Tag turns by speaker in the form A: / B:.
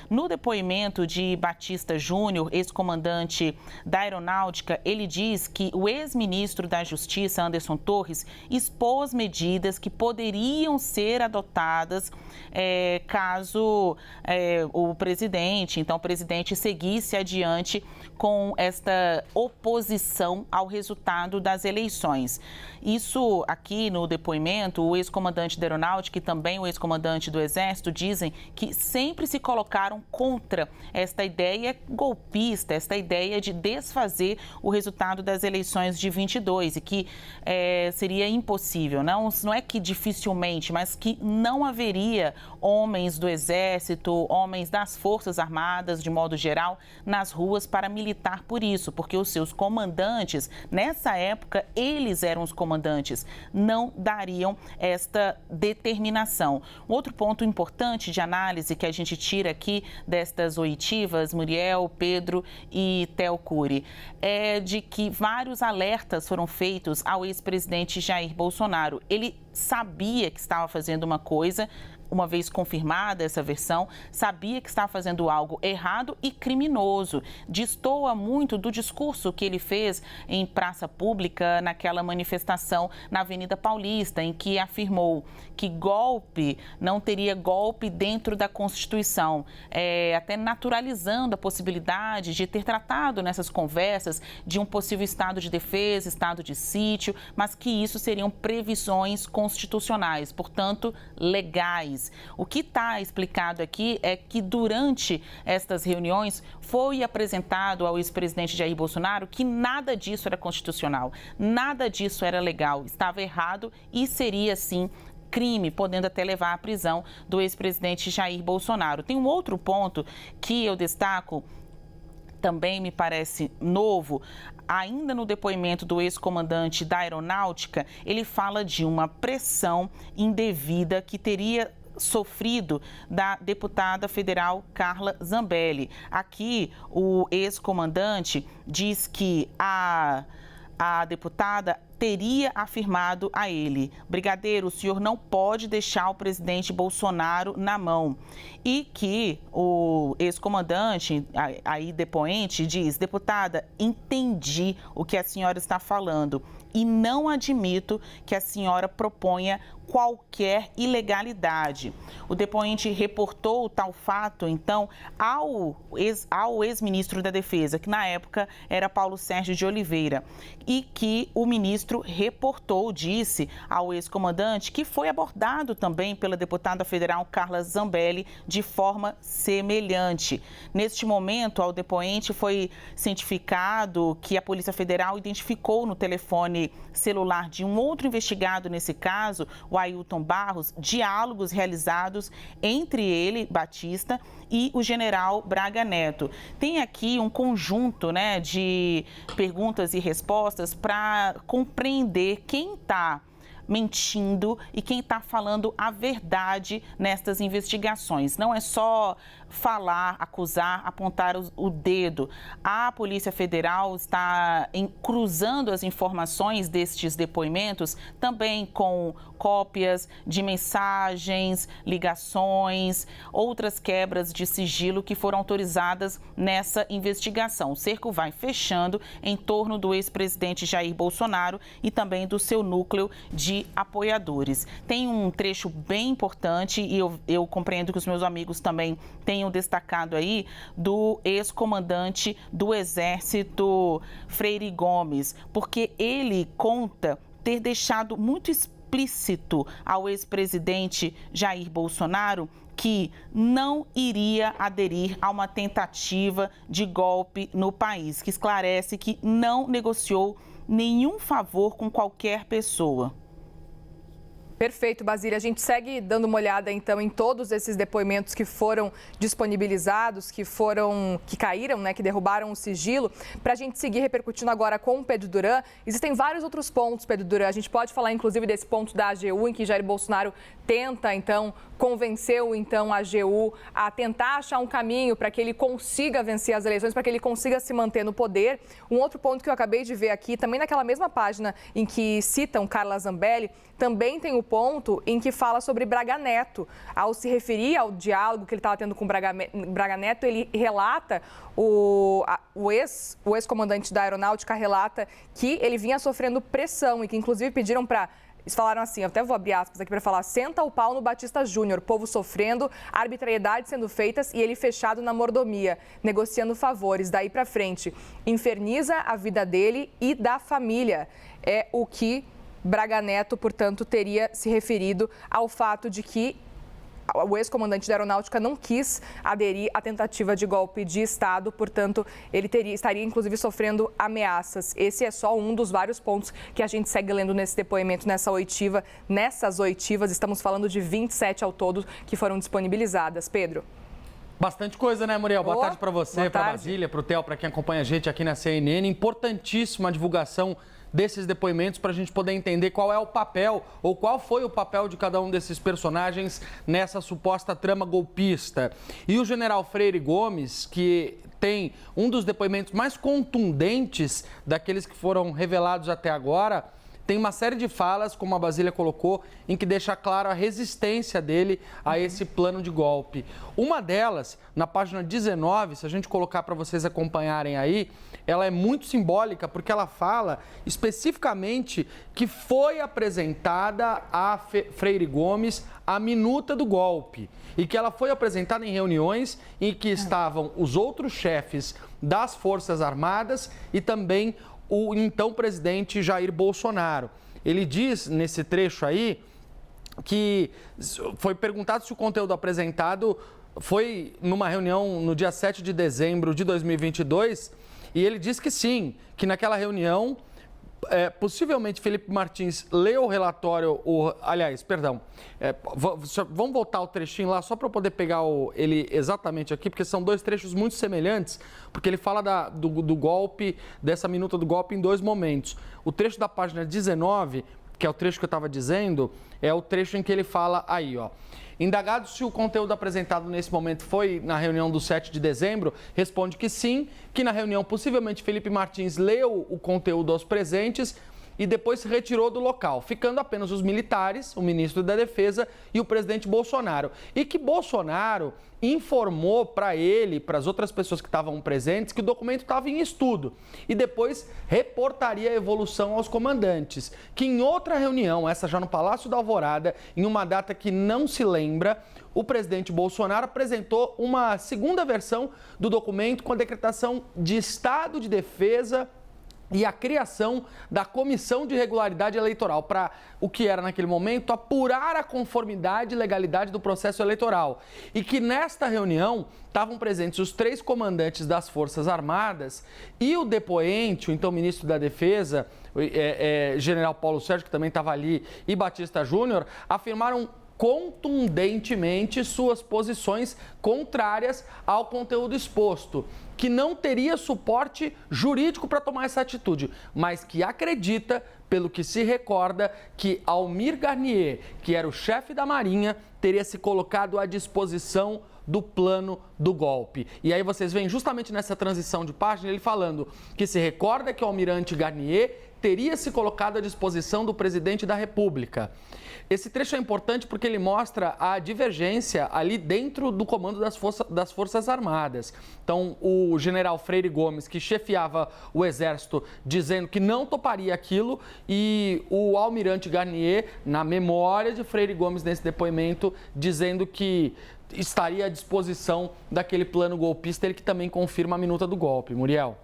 A: No depoimento de Batista Júnior, ex-comandante da Aeronáutica, ele diz que o ex-ministro da Justiça, Anderson Torres, expôs medidas que poderiam ser adotadas caso o presidente seguisse adiante com esta oposição ao resultado das eleições. Isso aqui no depoimento, o ex-comandante da Aeronáutica e também o ex-comandante do Exército dizem que sempre se colocaram contra esta ideia golpista, esta ideia de desfazer o resultado das eleições de 22 e que seria impossível. Não é que dificilmente, mas que não haveria homens do Exército, homens das Forças Armadas, de modo geral, nas ruas para militar por isso, porque os seus comandantes, nessa época, eles eram os comandantes, não dariam esta determinação. Outro ponto importante de análise que a gente tira aqui destas oitivas, Muriel, Pedro e Theo Cury, é de que vários alertas foram feitos ao ex-presidente Jair Bolsonaro. Ele sabia que estava fazendo uma coisa, uma vez confirmada essa versão, sabia que estava fazendo algo errado e criminoso. Destoa muito do discurso que ele fez em praça pública naquela manifestação na Avenida Paulista, em que afirmou que golpe não teria golpe dentro da Constituição, até naturalizando a possibilidade de ter tratado nessas conversas de um possível estado de defesa, estado de sítio, mas que isso seriam previsões constitucionais, portanto, legais. O que está explicado aqui é que durante estas reuniões foi apresentado ao ex-presidente Jair Bolsonaro que nada disso era constitucional, nada disso era legal, estava errado e seria, sim, crime, podendo até levar à prisão do ex-presidente Jair Bolsonaro. Tem um outro ponto que eu destaco, também me parece novo. Ainda no depoimento do ex-comandante da Aeronáutica, ele fala de uma pressão indevida que teria sofrido da deputada federal Carla Zambelli. Aqui, o ex-comandante diz que a deputada teria afirmado a ele: brigadeiro, o senhor não pode deixar o presidente Bolsonaro na mão. E que o ex-comandante, aí depoente, diz: deputada, entendi o que a senhora está falando e não admito que a senhora proponha qualquer ilegalidade. O depoente reportou tal fato, então, ao ex-ministro da Defesa, que na época era Paulo Sérgio de Oliveira, e que o ministro reportou, disse ao ex-comandante que foi abordado também pela deputada federal Carla Zambelli de forma semelhante. Neste momento, ao depoente foi cientificado que a Polícia Federal identificou no telefone celular de um outro investigado nesse caso, o Ailton Barros, diálogos realizados entre ele, Batista, e o general Braga Neto. Tem aqui um conjunto, de perguntas e respostas para compreender quem está mentindo e quem está falando a verdade nestas investigações. Não é só falar, acusar, apontar o dedo. A Polícia Federal está cruzando as informações destes depoimentos também com cópias de mensagens, ligações, outras quebras de sigilo que foram autorizadas nessa investigação. O cerco vai fechando em torno do ex-presidente Jair Bolsonaro e também do seu núcleo de apoiadores. Tem um trecho bem importante e eu compreendo que os meus amigos também tenham destacado aí, do ex-comandante do Exército, Freire Gomes, porque ele conta ter deixado muito explícito ao ex-presidente Jair Bolsonaro que não iria aderir a uma tentativa de golpe no país, que esclarece que não negociou nenhum favor com qualquer pessoa.
B: Perfeito, Basília. A gente segue dando uma olhada, então, em todos esses depoimentos que foram disponibilizados, que caíram, que derrubaram o sigilo. Para a gente seguir repercutindo agora com o Pedro Duran, existem vários outros pontos, Pedro Duran. A gente pode falar, inclusive, desse ponto da AGU, em que Jair Bolsonaro tenta, então, convenceu então a AGU a tentar achar um caminho para que ele consiga vencer as eleições, para que ele consiga se manter no poder. Um outro ponto que eu acabei de ver aqui, também naquela mesma página em que citam Carla Zambelli, também tem o ponto em que fala sobre Braga Neto. Ao se referir ao diálogo que ele estava tendo com Braga Neto, ele relata, o ex-comandante da Aeronáutica relata que ele vinha sofrendo pressão e que inclusive pediram para... Eles falaram assim, eu até vou abrir aspas aqui para falar: senta o pau no Batista Júnior, povo sofrendo, arbitrariedades sendo feitas e ele fechado na mordomia, negociando favores. Daí para frente, inferniza a vida dele e da família. É o que Braga Neto, portanto, teria se referido ao fato de que o ex-comandante da Aeronáutica não quis aderir à tentativa de golpe de Estado, portanto, ele estaria inclusive sofrendo ameaças. Esse é só um dos vários pontos que a gente segue lendo nesse depoimento, nessa oitiva. Nessas oitivas, estamos falando de 27 ao todo que foram disponibilizadas. Pedro.
C: Bastante coisa, né, Muriel? Boa tarde para você, para Basília, para o Theo, para quem acompanha a gente aqui na CNN. Importantíssima a divulgação desses depoimentos para a gente poder entender qual é o papel ou qual foi o papel de cada um desses personagens nessa suposta trama golpista. E o general Freire Gomes, que tem um dos depoimentos mais contundentes daqueles que foram revelados até agora, tem uma série de falas, como a Basília colocou, em que deixa claro a resistência dele a esse plano de golpe. Uma delas, na página 19, se a gente colocar para vocês acompanharem aí, ela é muito simbólica porque ela fala especificamente que foi apresentada a Freire Gomes a minuta do golpe e que ela foi apresentada em reuniões em que estavam os outros chefes das Forças Armadas e também o então presidente Jair Bolsonaro. Ele diz nesse trecho aí que foi perguntado se o conteúdo apresentado foi numa reunião no dia 7 de dezembro de 2022 e ele diz que sim, que naquela reunião possivelmente Felipe Martins leu o relatório, vamos voltar ao trechinho lá só para eu poder pegar ele exatamente aqui, porque são dois trechos muito semelhantes, porque ele fala do golpe, dessa minuta do golpe em dois momentos. O trecho da página 19, que é o trecho que eu estava dizendo, é o trecho em que ele fala aí, ó. Indagado se o conteúdo apresentado nesse momento foi na reunião do 7 de dezembro, responde que sim, que na reunião possivelmente Felipe Martins leu o conteúdo aos presentes e depois se retirou do local, ficando apenas os militares, o ministro da Defesa e o presidente Bolsonaro. E que Bolsonaro informou para ele, para as outras pessoas que estavam presentes, que o documento estava em estudo e depois reportaria a evolução aos comandantes, que em outra reunião, essa já no Palácio da Alvorada, em uma data que não se lembra, o presidente Bolsonaro apresentou uma segunda versão do documento com a decretação de estado de defesa e a criação da Comissão de Regularidade Eleitoral, para o que era naquele momento apurar a conformidade e legalidade do processo eleitoral. E que nesta reunião estavam presentes os 3 comandantes das Forças Armadas e o depoente, o então ministro da Defesa, general Paulo Sérgio, que também estava ali, e Batista Júnior, afirmaram contundentemente suas posições contrárias ao conteúdo exposto, que não teria suporte jurídico para tomar essa atitude, mas que acredita, pelo que se recorda, que Almir Garnier, que era o chefe da Marinha, teria se colocado à disposição do plano do golpe. E aí vocês veem justamente nessa transição de página ele falando que se recorda que o almirante Garnier teria se colocado à disposição do presidente da República. Esse trecho é importante porque ele mostra a divergência ali dentro do comando das Forças Armadas. Então, o general Freire Gomes, que chefiava o Exército, dizendo que não toparia aquilo, e o almirante Garnier, na memória de Freire Gomes nesse depoimento, dizendo que estaria à disposição daquele plano golpista, ele que também confirma a minuta do golpe. Muriel.